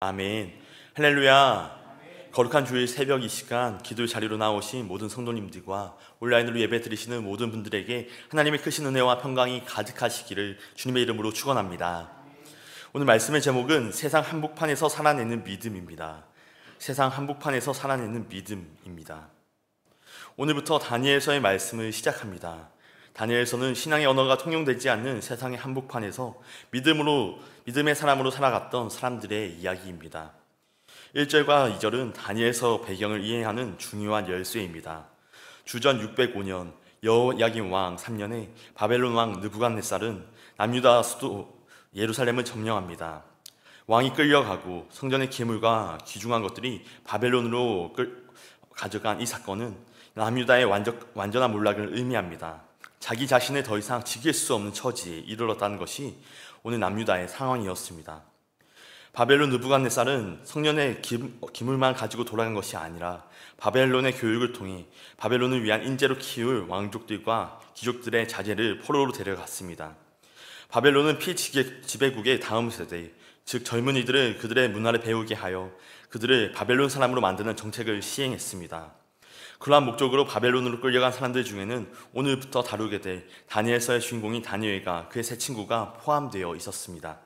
아멘. 할렐루야. 거룩한 주일 새벽 이 시간 기도의 자리로 나오신 모든 성도님들과 온라인으로 예배 드리시는 모든 분들에게 하나님의 크신 은혜와 평강이 가득하시기를 주님의 이름으로 축원합니다. 오늘 말씀의 제목은 세상 한복판에서 살아내는 믿음입니다. 세상 한복판에서 살아내는 믿음입니다. 오늘부터 다니엘서의 말씀을 시작합니다. 다니엘서는 신앙의 언어가 통용되지 않는 세상의 한복판에서 믿음의 사람으로 살아갔던 사람들의 이야기입니다. 1절과 2절은 다니엘서 배경을 이해하는 중요한 열쇠입니다. 주전 605년 여호야김 왕 3년에 바벨론 왕 느부갓네살은 남유다 수도 예루살렘을 점령합니다. 왕이 끌려가고 성전의 기물과 귀중한 것들이 바벨론으로 가져간 이 사건은 남유다의 완전한 몰락을 의미합니다. 자기 자신을 더 이상 지킬 수 없는 처지에 이르렀다는 것이 오늘 남유다의 상황이었습니다. 바벨론 느부갓네살은 성전의 기물만 가지고 돌아간 것이 아니라 바벨론의 교육을 통해 바벨론을 위한 인재로 키울 왕족들과 귀족들의 자제를 포로로 데려갔습니다. 바벨론은 피지배국의 다음 세대, 즉 젊은이들을 그들의 문화를 배우게 하여 그들을 바벨론 사람으로 만드는 정책을 시행했습니다. 그러한 목적으로 바벨론으로 끌려간 사람들 중에는 오늘부터 다루게 될 다니엘서의 주인공인 다니엘과 그의 세 친구가 포함되어 있었습니다.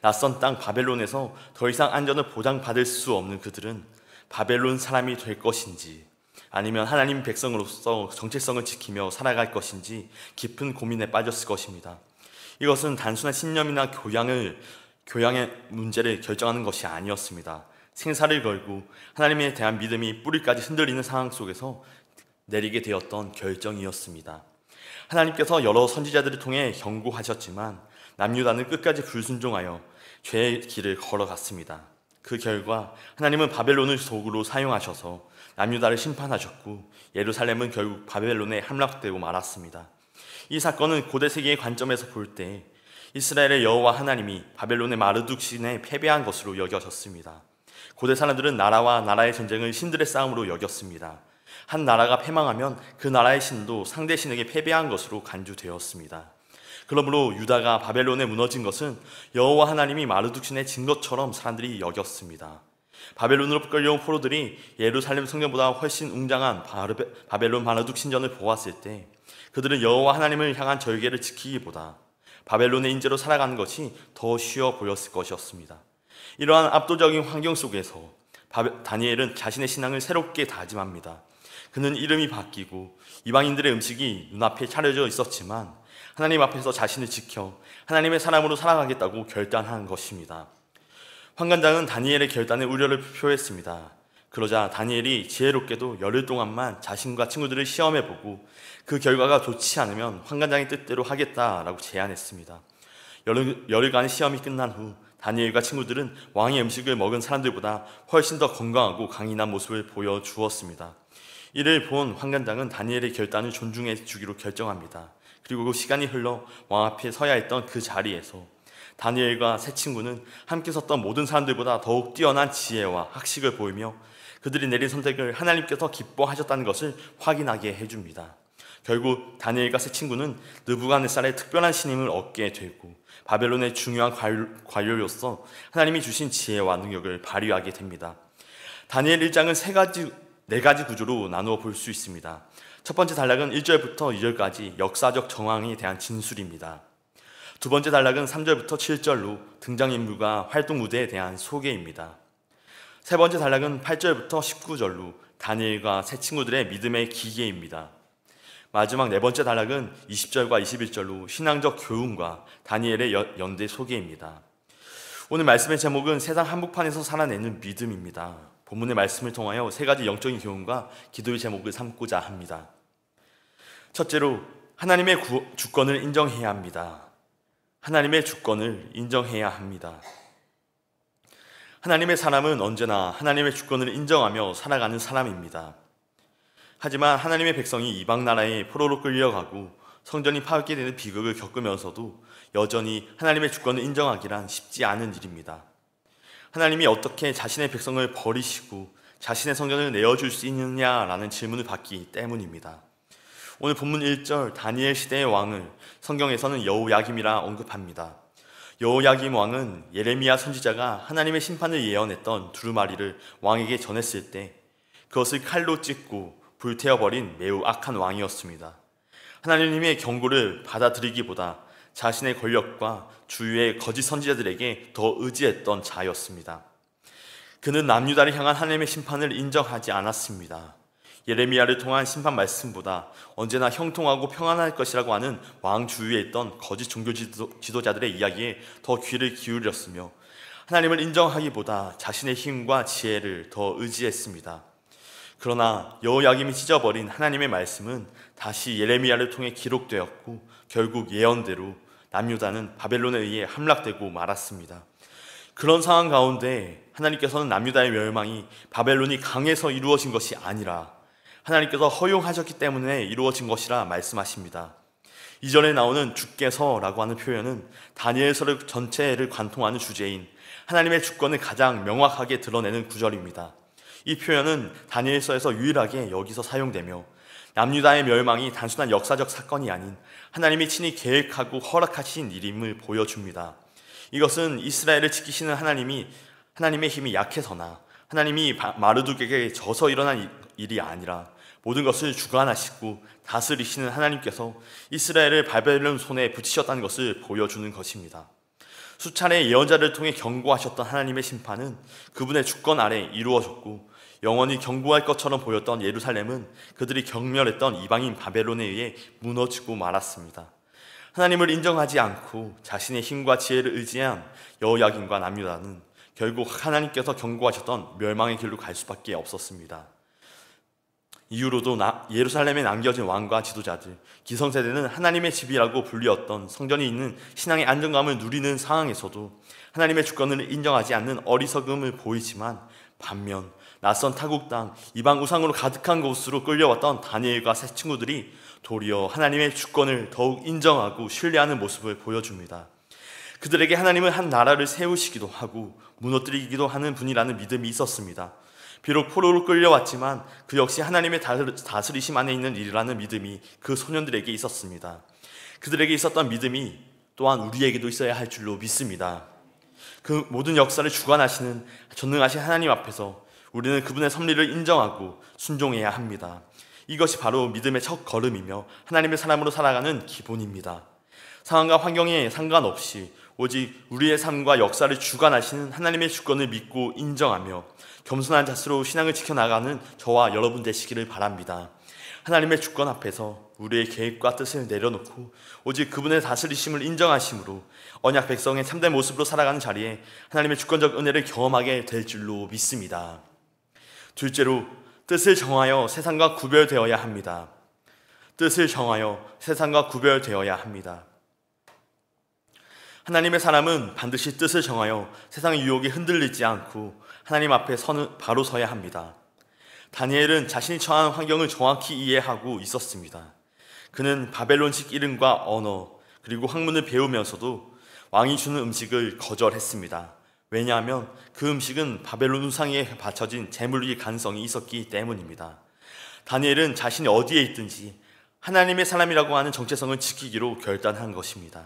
낯선 땅 바벨론에서 더 이상 안전을 보장받을 수 없는 그들은 바벨론 사람이 될 것인지 아니면 하나님 백성으로서 정체성을 지키며 살아갈 것인지 깊은 고민에 빠졌을 것입니다. 이것은 단순한 신념이나 교양의 문제를 결정하는 것이 아니었습니다. 생사를 걸고 하나님에 대한 믿음이 뿌리까지 흔들리는 상황 속에서 내리게 되었던 결정이었습니다. 하나님께서 여러 선지자들을 통해 경고하셨지만 남유다는 끝까지 불순종하여 죄의 길을 걸어갔습니다. 그 결과 하나님은 바벨론을 도구로 사용하셔서 남유다를 심판하셨고 예루살렘은 결국 바벨론에 함락되고 말았습니다. 이 사건은 고대 세계의 관점에서 볼 때 이스라엘의 여호와 하나님이 바벨론의 마르둑 신에 패배한 것으로 여겨졌습니다. 고대 사람들은 나라와 나라의 전쟁을 신들의 싸움으로 여겼습니다. 한 나라가 패망하면 그 나라의 신도 상대 신에게 패배한 것으로 간주되었습니다. 그러므로 유다가 바벨론에 무너진 것은 여호와 하나님이 마르둑 신에 진 것처럼 사람들이 여겼습니다. 바벨론으로 끌려온 포로들이 예루살렘 성전보다 훨씬 웅장한 바벨론 마르둑 신전을 보았을 때 그들은 여호와 하나님을 향한 절개를 지키기보다 바벨론의 인재로 살아가는 것이 더 쉬워 보였을 것이었습니다. 이러한 압도적인 환경 속에서 다니엘은 자신의 신앙을 새롭게 다짐합니다. 그는 이름이 바뀌고 이방인들의 음식이 눈앞에 차려져 있었지만 하나님 앞에서 자신을 지켜 하나님의 사람으로 살아가겠다고 결단한 것입니다. 환관장은 다니엘의 결단에 우려를 표했습니다. 그러자 다니엘이 지혜롭게도 열흘 동안만 자신과 친구들을 시험해보고 그 결과가 좋지 않으면 환관장의 뜻대로 하겠다라고 제안했습니다. 열흘간의 시험이 끝난 후 다니엘과 친구들은 왕의 음식을 먹은 사람들보다 훨씬 더 건강하고 강인한 모습을 보여주었습니다. 이를 본 환관장은 다니엘의 결단을 존중해 주기로 결정합니다. 그리고 그 시간이 흘러 왕 앞에 서야 했던 그 자리에서 다니엘과 세 친구는 함께 섰던 모든 사람들보다 더욱 뛰어난 지혜와 학식을 보이며 그들이 내린 선택을 하나님께서 기뻐하셨다는 것을 확인하게 해줍니다. 결국 다니엘과 세 친구는 느부갓네살의 특별한 신임을 얻게 되고 바벨론의 중요한 관료로서 하나님이 주신 지혜와 능력을 발휘하게 됩니다. 다니엘 1장은 네 가지 구조로 나누어 볼 수 있습니다. 첫 번째 단락은 1절부터 2절까지 역사적 정황에 대한 진술입니다. 두 번째 단락은 3절부터 7절로 등장인물과 활동 무대에 대한 소개입니다. 세 번째 단락은 8절부터 19절로 다니엘과 세 친구들의 믿음의 기계입니다. 마지막 네 번째 단락은 20절과 21절로 신앙적 교훈과 다니엘의 연대 소개입니다. 오늘 말씀의 제목은 세상 한복판에서 살아내는 믿음입니다. 본문의 말씀을 통하여 세 가지 영적인 교훈과 기도의 제목을 삼고자 합니다. 첫째로 하나님의 주권을 인정해야 합니다. 하나님의 주권을 인정해야 합니다. 하나님의 사람은 언제나 하나님의 주권을 인정하며 살아가는 사람입니다. 하지만 하나님의 백성이 이방 나라에 포로로 끌려가고 성전이 파괴되는 비극을 겪으면서도 여전히 하나님의 주권을 인정하기란 쉽지 않은 일입니다. 하나님이 어떻게 자신의 백성을 버리시고 자신의 성전을 내어줄 수 있느냐라는 질문을 받기 때문입니다. 오늘 본문 1절 다니엘 시대의 왕을 성경에서는 여호야김이라 언급합니다. 여호야김 왕은 예레미야 선지자가 하나님의 심판을 예언했던 두루마리를 왕에게 전했을 때 그것을 칼로 찢고 불태워버린 매우 악한 왕이었습니다. 하나님의 경고를 받아들이기보다 자신의 권력과 주위의 거짓 선지자들에게 더 의지했던 자였습니다. 그는 남유다를 향한 하나님의 심판을 인정하지 않았습니다. 예레미야를 통한 심판 말씀보다 언제나 형통하고 평안할 것이라고 하는 왕 주위에 있던 거짓 종교 지도자들의 이야기에 더 귀를 기울였으며 하나님을 인정하기보다 자신의 힘과 지혜를 더 의지했습니다. 그러나 여호야김이 찢어버린 하나님의 말씀은 다시 예레미야를 통해 기록되었고 결국 예언대로 남유다는 바벨론에 의해 함락되고 말았습니다. 그런 상황 가운데 하나님께서는 남유다의 멸망이 바벨론이 강해서 이루어진 것이 아니라 하나님께서 허용하셨기 때문에 이루어진 것이라 말씀하십니다. 이전에 나오는 주께서라고 하는 표현은 다니엘서 전체를 관통하는 주제인 하나님의 주권을 가장 명확하게 드러내는 구절입니다. 이 표현은 다니엘서에서 유일하게 여기서 사용되며 남유다의 멸망이 단순한 역사적 사건이 아닌 하나님이 친히 계획하고 허락하신 일임을 보여줍니다. 이것은 이스라엘을 지키시는 하나님의 힘이 약해서나 하나님이 마르둑에게 져서 일어난 일이 아니라 모든 것을 주관하시고 다스리시는 하나님께서 이스라엘을 바벨론 손에 붙이셨다는 것을 보여주는 것입니다. 수차례 예언자를 통해 경고하셨던 하나님의 심판은 그분의 주권 아래 이루어졌고 영원히 경고할 것처럼 보였던 예루살렘은 그들이 경멸했던 이방인 바벨론에 의해 무너지고 말았습니다. 하나님을 인정하지 않고 자신의 힘과 지혜를 의지한 여호야김과 남유다는 결국 하나님께서 경고하셨던 멸망의 길로 갈 수밖에 없었습니다. 이후로도 예루살렘에 남겨진 왕과 지도자들, 기성세대는 하나님의 집이라고 불리었던 성전이 있는 신앙의 안정감을 누리는 상황에서도 하나님의 주권을 인정하지 않는 어리석음을 보이지만 반면 낯선 타국 땅, 이방 우상으로 가득한 곳으로 끌려왔던 다니엘과 새 친구들이 도리어 하나님의 주권을 더욱 인정하고 신뢰하는 모습을 보여줍니다. 그들에게 하나님은 한 나라를 세우시기도 하고 무너뜨리기도 하는 분이라는 믿음이 있었습니다. 비록 포로로 끌려왔지만 그 역시 하나님의 다스리심 안에 있는 일이라는 믿음이 그 소년들에게 있었습니다. 그들에게 있었던 믿음이 또한 우리에게도 있어야 할 줄로 믿습니다. 그 모든 역사를 주관하시는 전능하신 하나님 앞에서 우리는 그분의 섭리를 인정하고 순종해야 합니다. 이것이 바로 믿음의 첫 걸음이며 하나님의 사람으로 살아가는 기본입니다. 상황과 환경에 상관없이 오직 우리의 삶과 역사를 주관하시는 하나님의 주권을 믿고 인정하며 겸손한 자세로 신앙을 지켜나가는 저와 여러분 되시기를 바랍니다. 하나님의 주권 앞에서 우리의 계획과 뜻을 내려놓고 오직 그분의 다스리심을 인정하심으로 언약 백성의 참된 모습으로 살아가는 자리에 하나님의 주권적 은혜를 경험하게 될 줄로 믿습니다. 둘째로, 뜻을 정하여 세상과 구별되어야 합니다. 뜻을 정하여 세상과 구별되어야 합니다. 하나님의 사람은 반드시 뜻을 정하여 세상의 유혹에 흔들리지 않고 하나님 앞에 바로 서야 합니다. 다니엘은 자신이 처한 환경을 정확히 이해하고 있었습니다. 그는 바벨론식 이름과 언어 그리고 학문을 배우면서도 왕이 주는 음식을 거절했습니다. 왜냐하면 그 음식은 바벨론 우상에 바쳐진 제물의 가능성이 있었기 때문입니다. 다니엘은 자신이 어디에 있든지 하나님의 사람이라고 하는 정체성을 지키기로 결단한 것입니다.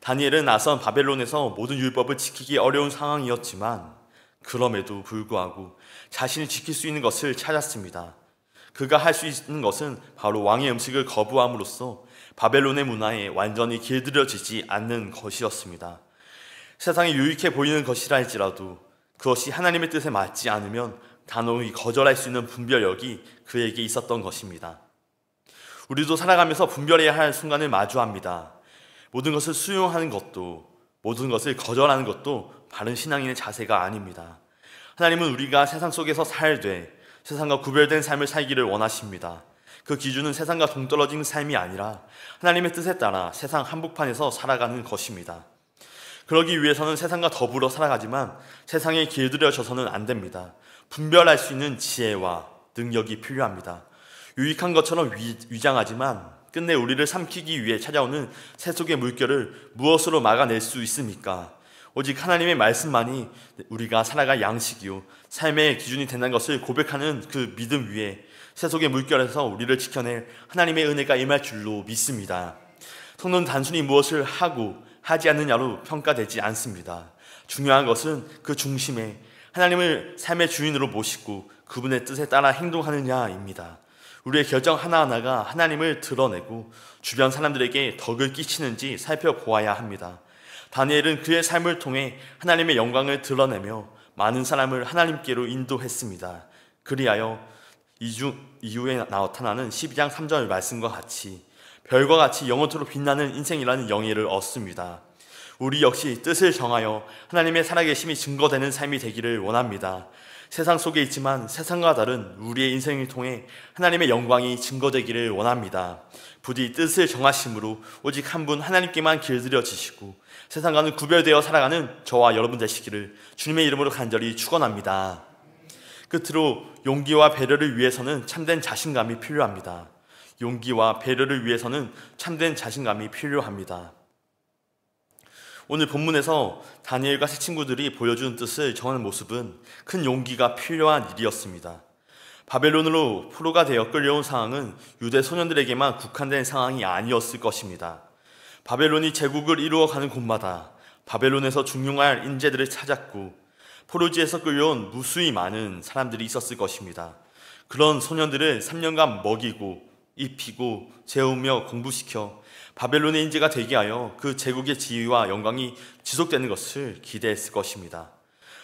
다니엘은 낯선 바벨론에서 모든 율법을 지키기 어려운 상황이었지만 그럼에도 불구하고 자신이 지킬 수 있는 것을 찾았습니다. 그가 할 수 있는 것은 바로 왕의 음식을 거부함으로써 바벨론의 문화에 완전히 길들여지지 않는 것이었습니다. 세상에 유익해 보이는 것이라 할지라도 그것이 하나님의 뜻에 맞지 않으면 단호히 거절할 수 있는 분별력이 그에게 있었던 것입니다. 우리도 살아가면서 분별해야 할 순간을 마주합니다. 모든 것을 수용하는 것도 모든 것을 거절하는 것도 바른 신앙인의 자세가 아닙니다. 하나님은 우리가 세상 속에서 살되 세상과 구별된 삶을 살기를 원하십니다. 그 기준은 세상과 동떨어진 삶이 아니라 하나님의 뜻에 따라 세상 한복판에서 살아가는 것입니다. 그러기 위해서는 세상과 더불어 살아가지만 세상에 길들여져서는 안 됩니다. 분별할 수 있는 지혜와 능력이 필요합니다. 유익한 것처럼 위장하지만 끝내 우리를 삼키기 위해 찾아오는 세속의 물결을 무엇으로 막아낼 수 있습니까? 오직 하나님의 말씀만이 우리가 살아갈 양식이요 삶의 기준이 된다는 것을 고백하는 그 믿음 위에 세속의 물결에서 우리를 지켜낼 하나님의 은혜가 임할 줄로 믿습니다. 성도는 단순히 무엇을 하고 하지 않느냐로 평가되지 않습니다. 중요한 것은 그 중심에 하나님을 삶의 주인으로 모시고 그분의 뜻에 따라 행동하느냐입니다. 우리의 결정 하나하나가 하나님을 드러내고 주변 사람들에게 덕을 끼치는지 살펴보아야 합니다. 다니엘은 그의 삶을 통해 하나님의 영광을 드러내며 많은 사람을 하나님께로 인도했습니다. 그리하여 이후에 나타나는 12장 3절 말씀과 같이 별과 같이 영원토록 빛나는 인생이라는 영예를 얻습니다. 우리 역시 뜻을 정하여 하나님의 살아계심이 증거되는 삶이 되기를 원합니다. 세상 속에 있지만 세상과 다른 우리의 인생을 통해 하나님의 영광이 증거되기를 원합니다. 부디 뜻을 정하심으로 오직 한 분 하나님께만 길들여지시고 세상과는 구별되어 살아가는 저와 여러분 되시기를 주님의 이름으로 간절히 축원합니다. 끝으로 용기와 배려를 위해서는 참된 자신감이 필요합니다. 용기와 배려를 위해서는 참된 자신감이 필요합니다. 오늘 본문에서 다니엘과 세 친구들이 보여준 뜻을 정하는 모습은 큰 용기가 필요한 일이었습니다. 바벨론으로 포로가 되어 끌려온 상황은 유대 소년들에게만 국한된 상황이 아니었을 것입니다. 바벨론이 제국을 이루어가는 곳마다 바벨론에서 중용할 인재들을 찾았고 포로지에서 끌려온 무수히 많은 사람들이 있었을 것입니다. 그런 소년들을 3년간 먹이고 입히고 재우며 공부시켜 바벨론의 인재가 되게 하여 그 제국의 지위와 영광이 지속되는 것을 기대했을 것입니다.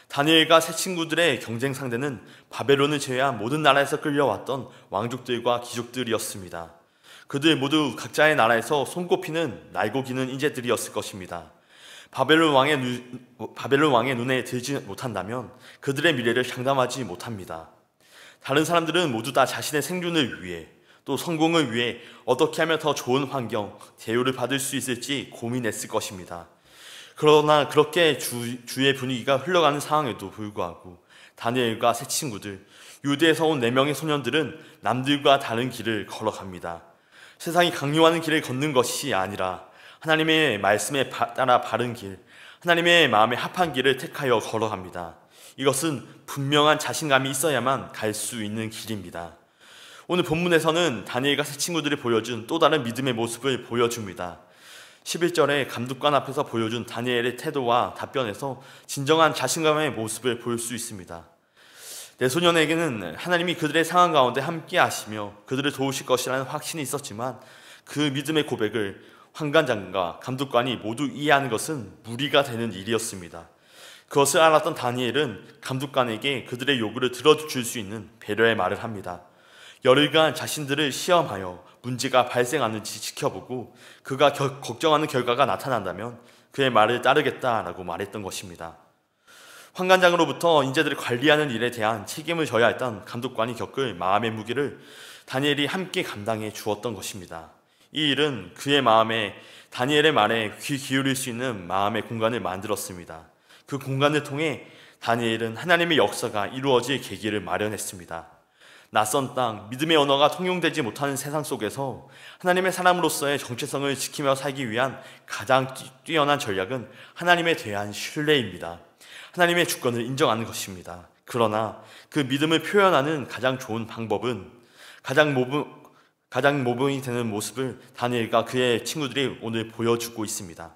다니엘과 세 친구들의 경쟁 상대는 바벨론을 제외한 모든 나라에서 끌려왔던 왕족들과 귀족들이었습니다. 그들 모두 각자의 나라에서 손꼽히는 날고 기는 인재들이었을 것입니다. 바벨론 왕의 눈에 들지 못한다면 그들의 미래를 장담하지 못합니다. 다른 사람들은 모두 다 자신의 생존을 위해 또 성공을 위해 어떻게 하면 더 좋은 환경, 대우를 받을 수 있을지 고민했을 것입니다. 그러나 그렇게 주의 분위기가 흘러가는 상황에도 불구하고 다니엘과 세 친구들, 유대에서 온 4명의 소년들은 남들과 다른 길을 걸어갑니다. 세상이 강요하는 길을 걷는 것이 아니라 하나님의 말씀에 따라 바른 길, 하나님의 마음에 합한 길을 택하여 걸어갑니다. 이것은 분명한 자신감이 있어야만 갈 수 있는 길입니다. 오늘 본문에서는 다니엘과 세 친구들이 보여준 또 다른 믿음의 모습을 보여줍니다. 11절에 감독관 앞에서 보여준 다니엘의 태도와 답변에서 진정한 자신감의 모습을 볼 수 있습니다. 내 소년에게는 하나님이 그들의 상황 가운데 함께 하시며 그들을 도우실 것이라는 확신이 있었지만 그 믿음의 고백을 환관장과 감독관이 모두 이해하는 것은 무리가 되는 일이었습니다. 그것을 알았던 다니엘은 감독관에게 그들의 요구를 들어줄 수 있는 배려의 말을 합니다. 열흘간 자신들을 시험하여 문제가 발생하는지 지켜보고 그가 걱정하는 결과가 나타난다면 그의 말을 따르겠다라고 말했던 것입니다. 환관장으로부터 인재들을 관리하는 일에 대한 책임을 져야 했던 감독관이 겪을 마음의 무게를 다니엘이 함께 감당해 주었던 것입니다. 이 일은 그의 마음에 다니엘의 말에 귀 기울일 수 있는 마음의 공간을 만들었습니다. 그 공간을 통해 다니엘은 하나님의 역사가 이루어질 계기를 마련했습니다. 낯선 땅, 믿음의 언어가 통용되지 못하는 세상 속에서 하나님의 사람으로서의 정체성을 지키며 살기 위한 가장 뛰어난 전략은 하나님에 대한 신뢰입니다. 하나님의 주권을 인정하는 것입니다. 그러나 그 믿음을 표현하는 가장 좋은 방법은 가장 모범이 되는 모습을 다니엘과 그의 친구들이 오늘 보여주고 있습니다.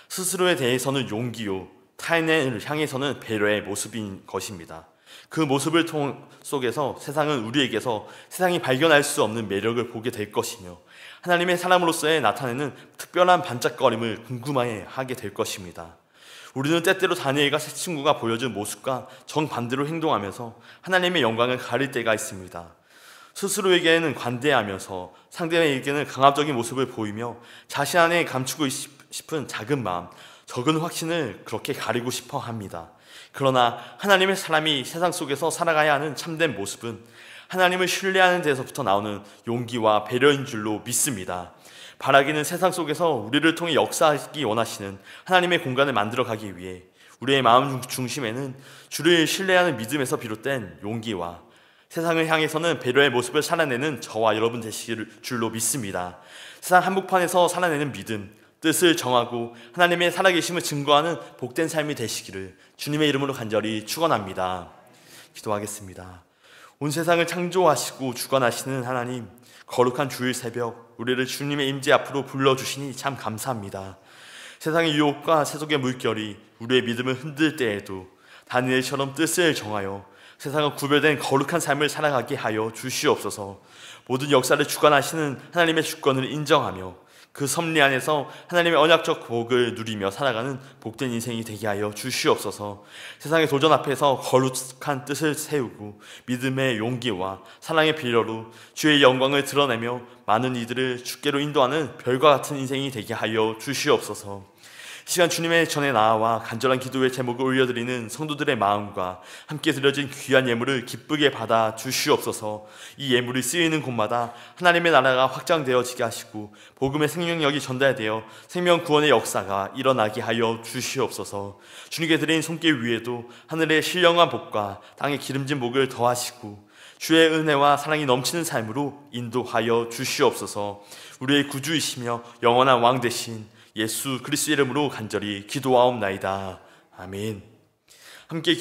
스스로에 대해서는 용기요, 타인을 향해서는 배려의 모습인 것입니다. 그 모습을 속에서 세상은 우리에게서 세상이 발견할 수 없는 매력을 보게 될 것이며 하나님의 사람으로서의 나타내는 특별한 반짝거림을 궁금해하게 될 것입니다. 우리는 때때로 다니엘과 세 친구가 보여준 모습과 정반대로 행동하면서 하나님의 영광을 가릴 때가 있습니다. 스스로에게는 관대하면서 상대에게는 강압적인 모습을 보이며 자신 안에 감추고 싶은 작은 마음, 적은 확신을 그렇게 가리고 싶어 합니다. 그러나 하나님의 사람이 세상 속에서 살아가야 하는 참된 모습은 하나님을 신뢰하는 데서부터 나오는 용기와 배려인 줄로 믿습니다. 바라기는 세상 속에서 우리를 통해 역사하기 원하시는 하나님의 공간을 만들어가기 위해 우리의 마음 중심에는 주를 신뢰하는 믿음에서 비롯된 용기와 세상을 향해서는 배려의 모습을 살아내는 저와 여러분 되실 줄로 믿습니다. 세상 한복판에서 살아내는 믿음, 뜻을 정하고 하나님의 살아계심을 증거하는 복된 삶이 되시기를 주님의 이름으로 간절히 축원합니다. 기도하겠습니다. 온 세상을 창조하시고 주관하시는 하나님, 거룩한 주일 새벽 우리를 주님의 임재 앞으로 불러주시니 참 감사합니다. 세상의 유혹과 세속의 물결이 우리의 믿음을 흔들 때에도 다니엘처럼 뜻을 정하여 세상과 구별된 거룩한 삶을 살아가게 하여 주시옵소서. 모든 역사를 주관하시는 하나님의 주권을 인정하며 그 섭리 안에서 하나님의 언약적 복을 누리며 살아가는 복된 인생이 되게 하여 주시옵소서. 세상의 도전 앞에서 거룩한 뜻을 세우고 믿음의 용기와 사랑의 필요로 주의 영광을 드러내며 많은 이들을 주께로 인도하는 별과 같은 인생이 되게 하여 주시옵소서. 시간 주님의 전에 나아와 간절한 기도의 제목을 올려드리는 성도들의 마음과 함께 드려진 귀한 예물을 기쁘게 받아 주시옵소서. 이 예물이 쓰이는 곳마다 하나님의 나라가 확장되어지게 하시고 복음의 생명력이 전달되어 생명 구원의 역사가 일어나게 하여 주시옵소서. 주님께 드린 손길 위에도 하늘의 신령한 복과 땅의 기름진 복을 더하시고 주의 은혜와 사랑이 넘치는 삶으로 인도하여 주시옵소서. 우리의 구주이시며 영원한 왕 되신 예수 그리스도 이름으로 간절히 기도하옵나이다. 아멘. 함께